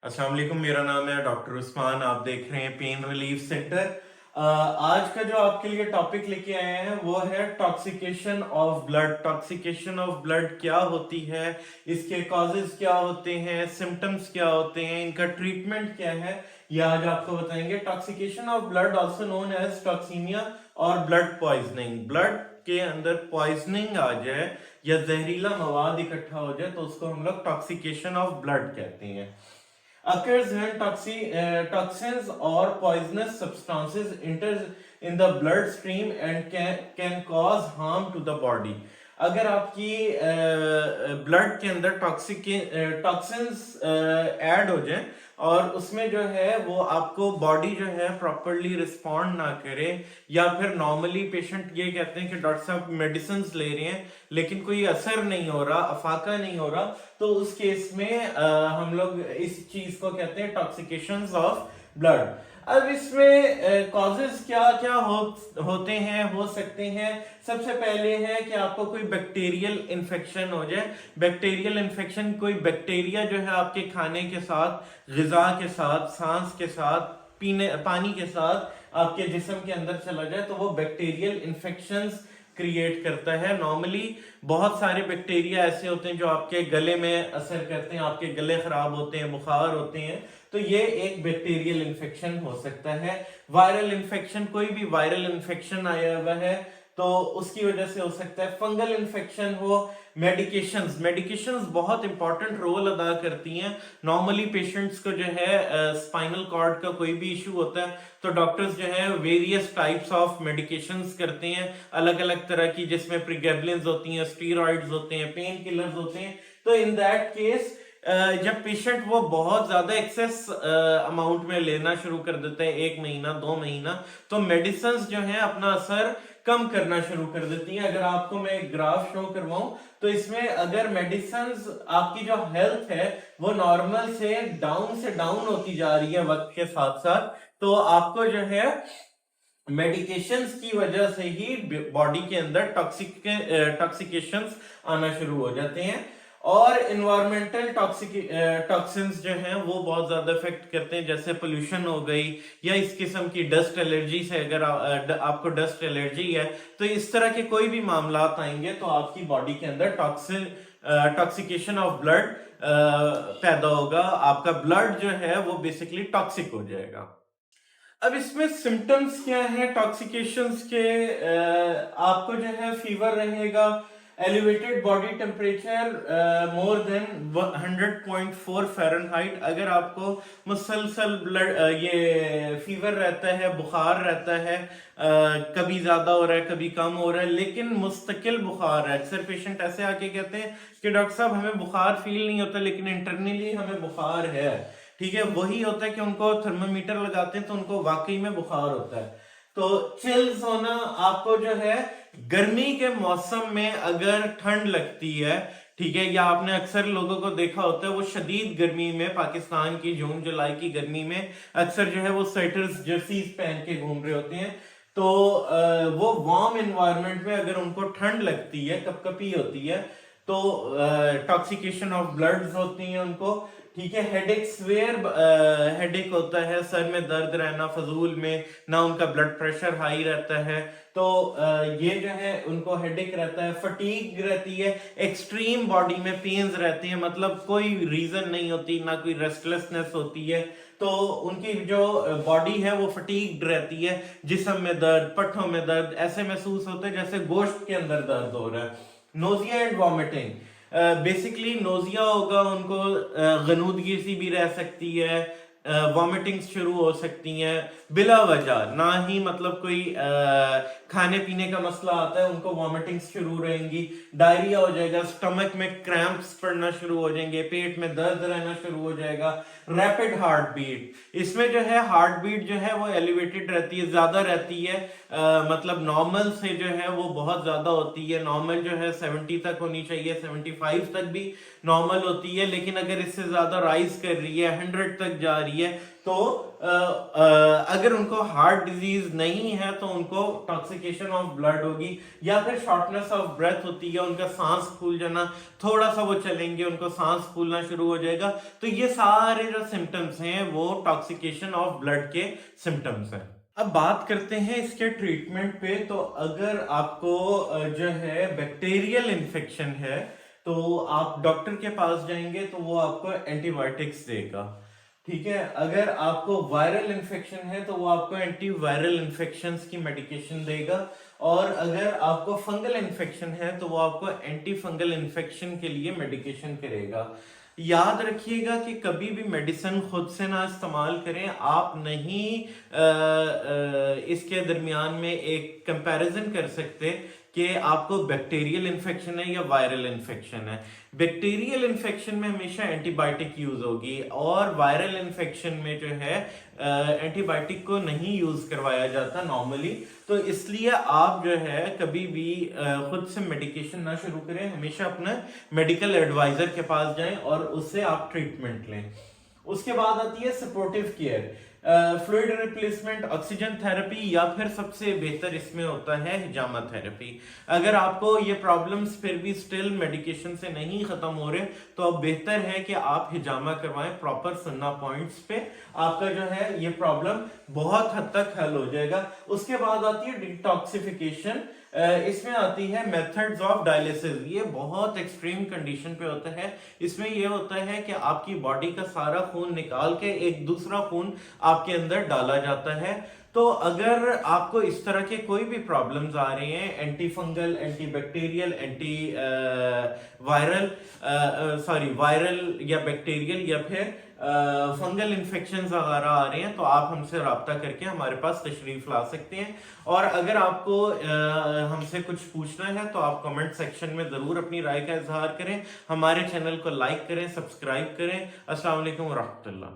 अस्सलाम वालेकुम। मेरा नाम है डॉक्टर उस्मान। आप देख रहे हैं पेन रिलीफ सेंटर। आज का जो आपके लिए टॉपिक लेके आए हैं वो है टॉक्सिकेशन ऑफ ब्लड। टॉक्सिकेशन ऑफ ब्लड क्या होती है, इसके कॉजेज क्या होते हैं, सिम्टम्स क्या होते हैं, इनका ट्रीटमेंट क्या है, ये आज आपको बताएंगे। Toxication of blood also known as toxaemia और ब्लड पॉइजनिंग। ब्लड के अंदर पॉइजनिंग आ जाए या जहरीला मवाद इकट्ठा हो जाए तो उसको हम लोग टॉक्सिकेशन ऑफ ब्लड कहते हैं। Occurs when toxins or poisonous substances enter in the bloodstream and can cause harm to the body. अगर आपकी ब्लड के अंदर टॉक्सिन्स ऐड हो जाए और उसमें जो है वो आपको बॉडी जो है प्रॉपरली रिस्पॉन्ड ना करे, या फिर नॉर्मली पेशेंट ये कहते हैं कि डॉक्टर साहब मेडिसिन ले रहे हैं लेकिन कोई असर नहीं हो रहा, अफाका नहीं हो रहा, तो उस केस में हम लोग इस चीज को कहते हैं टॉक्सिकेशन ऑफ ब्लड। अब इसमें कॉजेज क्या क्या होते हैं, हो सकते हैं। सबसे पहले है कि आपको कोई बैक्टीरियल इन्फेक्शन हो जाए। बैक्टीरियल इन्फेक्शन, कोई बैक्टीरिया जो है आपके खाने के साथ, ग़िज़ा के साथ, सांस के साथ, पीने पानी के साथ आपके जिस्म के अंदर चला जाए तो वो बैक्टीरियल इन्फेक्शंस क्रिएट करता है। नॉर्मली बहुत सारे बैक्टीरिया ऐसे होते हैं जो आपके गले में असर करते हैं, आपके गले खराब होते हैं, बुखार होते हैं, तो ये एक बैक्टीरियल इन्फेक्शन हो सकता है। वायरल इन्फेक्शन, कोई भी वायरल इन्फेक्शन आया हुआ है तो उसकी वजह से हो सकता है। फंगल इन्फेक्शन हो। मेडिकेशंस बहुत इंपॉर्टेंट रोल अदा करती हैं। नॉर्मली पेशेंट्स को जो है स्पाइनल कॉर्ड का कोई भी इशू होता है तो डॉक्टर्स जो है वेरियस टाइप्स ऑफ मेडिकेशंस करते हैं, अलग अलग तरह की, जिसमें प्रिगेबलिन्स होती हैं, स्टीरॉइड्स होते हैं, पेन किलर्स होते हैं। तो इन दैट केस जब पेशेंट वो बहुत ज्यादा एक्सेस अमाउंट में लेना शुरू कर देते हैं, 1 महीना 2 महीना, तो मेडिसिन जो है अपना असर कम करना शुरू कर देती हैं। अगर आपको मैं एक ग्राफ शो करवाऊं तो इसमें अगर मेडिसिन, आपकी जो हेल्थ है वो नॉर्मल से डाउन होती जा रही है वक्त के साथ साथ, तो आपको जो है मेडिकेशंस की वजह से ही बॉडी के अंदर टॉक्सिकेशंस आना शुरू हो जाते हैं। और इन्वायरमेंटल टॉक्सिन्स जो हैं वो बहुत ज्यादा इफेक्ट करते हैं, जैसे पोल्यूशन हो गई या इस किस्म की डस्ट एलर्जी से, अगर आपको डस्ट एलर्जी है तो इस तरह के कोई भी मामला आएंगे तो आपकी बॉडी के अंदर टॉक्सिकेशन ऑफ ब्लड पैदा होगा। आपका ब्लड जो है वो बेसिकली टॉक्सिक हो जाएगा। अब इसमें सिम्टम्स क्या है टॉक्सिकेशंस के? आपको जो है फीवर रहेगा, elevated body temperature more than 100.4 Fahrenheit. अगर आपको मुसलसल ब्लड ये फीवर रहता है, बुखार रहता है, कभी ज्यादा हो रहा है कभी कम हो रहा है, लेकिन मुस्तकिल बुखार है। अक्सर पेशेंट ऐसे आके कहते हैं कि डॉक्टर साहब हमें बुखार फील नहीं होता लेकिन इंटरनली हमें बुखार है। ठीक है, वही होता है कि उनको थर्मामीटर लगाते हैं तो उनको वाकई में बुखार होता है। तो चिल्स होना, आपको जो है गर्मी के मौसम में अगर ठंड लगती है, ठीक है, या आपने अक्सर लोगों को देखा होता है वो शदीद गर्मी में, पाकिस्तान की जून जुलाई की गर्मी में अक्सर जो है वो स्वेटर्स जर्सीज पहन के घूम रहे होते हैं। तो वो वार्म एनवायरनमेंट में अगर उनको ठंड लगती है, कपकपी होती है, तो टॉक्सिकेशन ऑफ ब्लड्स होती हैं उनको। ठीक है, हेडेक, स्वेयर हेडेक होता है, सर में दर्द रहना फजूल में, ना उनका ब्लड प्रेशर हाई रहता है, तो ये जो है उनको हेडेक रहता है। फटीग रहती है, एक्सट्रीम बॉडी में पेन्स रहते हैं, मतलब कोई रीजन नहीं होती, ना कोई रेस्टलेसनेस होती है, तो उनकी जो बॉडी है वो फटीग्ड रहती है। जिस्म में दर्द, पट्ठों में दर्द, ऐसे महसूस होता है जैसे गोश्त के अंदर दर्द हो रहा है। Nausea and vomiting, basically nausea होगा उनको, गनूदगी सी भी रह सकती है, वॉमिटिंग शुरू हो सकती हैं बिला वजह, ना ही मतलब कोई खाने पीने का मसला आता है उनको वॉमिटिंग शुरू रहेंगी, डायरिया हो जाएगा, स्टमक में क्रैम्प्स पड़ना शुरू हो जाएंगे, पेट में दर्द रहना शुरू हो जाएगा। रैपिड हार्ट बीट, इसमें जो है हार्ट बीट जो है वो एलिवेटेड रहती है, ज्यादा रहती है, मतलब नॉर्मल से जो है वो बहुत ज्यादा होती है। नॉर्मल जो है 70 तक होनी चाहिए, 75 तक भी नॉर्मल होती है, लेकिन अगर इससे ज्यादा राइज कर रही है, 100 तक जा रही है, तो अगर उनको हार्ट डिजीज नहीं है तो उनको टॉक्सिकेशन ऑफ ब्लड होगी, या फिर शॉर्टनेस ऑफ ब्रेथ होती है, उनका सांस फूल जाना, थोड़ा सा वो चलेंगे उनको सांस फूलना शुरू हो जाएगा। तो ये सारे जो सिम्टम्स हैं वो टॉक्सिकेशन ऑफ ब्लड के सिम्टम्स हैं। अब बात करते हैं इसके ट्रीटमेंट पे। तो अगर आपको जो है बैक्टीरियल इन्फेक्शन है तो आप डॉक्टर के पास जाएंगे तो वो आपको एंटीबायोटिक्स देगा, ठीक है। अगर आपको वायरल इन्फेक्शन है तो वो आपको एंटीवायरल इन्फेक्शंस की मेडिकेशन देगा, और अगर आपको फंगल इन्फेक्शन है तो वो आपको एंटी फंगल इन्फेक्शन के लिए मेडिकेशन करेगा। याद रखिएगा कि कभी भी मेडिसिन खुद से ना इस्तेमाल करें। आप नहीं इसके दरमियान में एक कंपैरिजन कर सकते कि आपको बैक्टीरियल इन्फेक्शन है या वायरल इन्फेक्शन है। बैक्टीरियल इन्फेक्शन में हमेशा एंटीबायोटिक यूज होगी, और वायरल इन्फेक्शन में जो है एंटीबायोटिक को नहीं यूज करवाया जाता नॉर्मली। तो इसलिए आप जो है कभी भी खुद से मेडिकेशन ना शुरू करें, हमेशा अपना मेडिकल एडवाइजर के पास जाएं और उससे आप ट्रीटमेंट लें। उसके बाद आती है supportive care, fluid replacement, oxygen therapy, या फिर सबसे बेहतर इसमें होता है हिजामा थेरेपी। अगर आपको ये प्रॉब्लम्स फिर भी स्टिल मेडिकेशन से नहीं खत्म हो रहे तो अब बेहतर है कि आप हिजामा करवाएं प्रॉपर सुन्ना पॉइंट्स पे, आपका जो है ये प्रॉब्लम बहुत हद तक हल हो जाएगा। उसके बाद आती है डिटॉक्सिफिकेशन। इसमें आती है मेथड्स ऑफ डायलिसिस। ये बहुत एक्सट्रीम कंडीशन पे होता है। इसमें ये होता है कि आपकी बॉडी का सारा खून निकाल के एक दूसरा खून आपके अंदर डाला जाता है। तो अगर आपको इस तरह के कोई भी प्रॉब्लम्स आ रहे हैं, anti fungal, anti bacterial, anti viral या बैक्टीरियल या फिर फंगल इन्फेक्शन वगैरह आ रहे हैं, तो आप हमसे रब्ता करके हमारे पास तशरीफ ला सकते हैं। और अगर आपको हमसे कुछ पूछना है तो आप कमेंट सेक्शन में जरूर अपनी राय का इजहार करें। हमारे चैनल को लाइक करें, सब्सक्राइब करें। अस्सलाम वालेकुम व रहमतुल्लाह।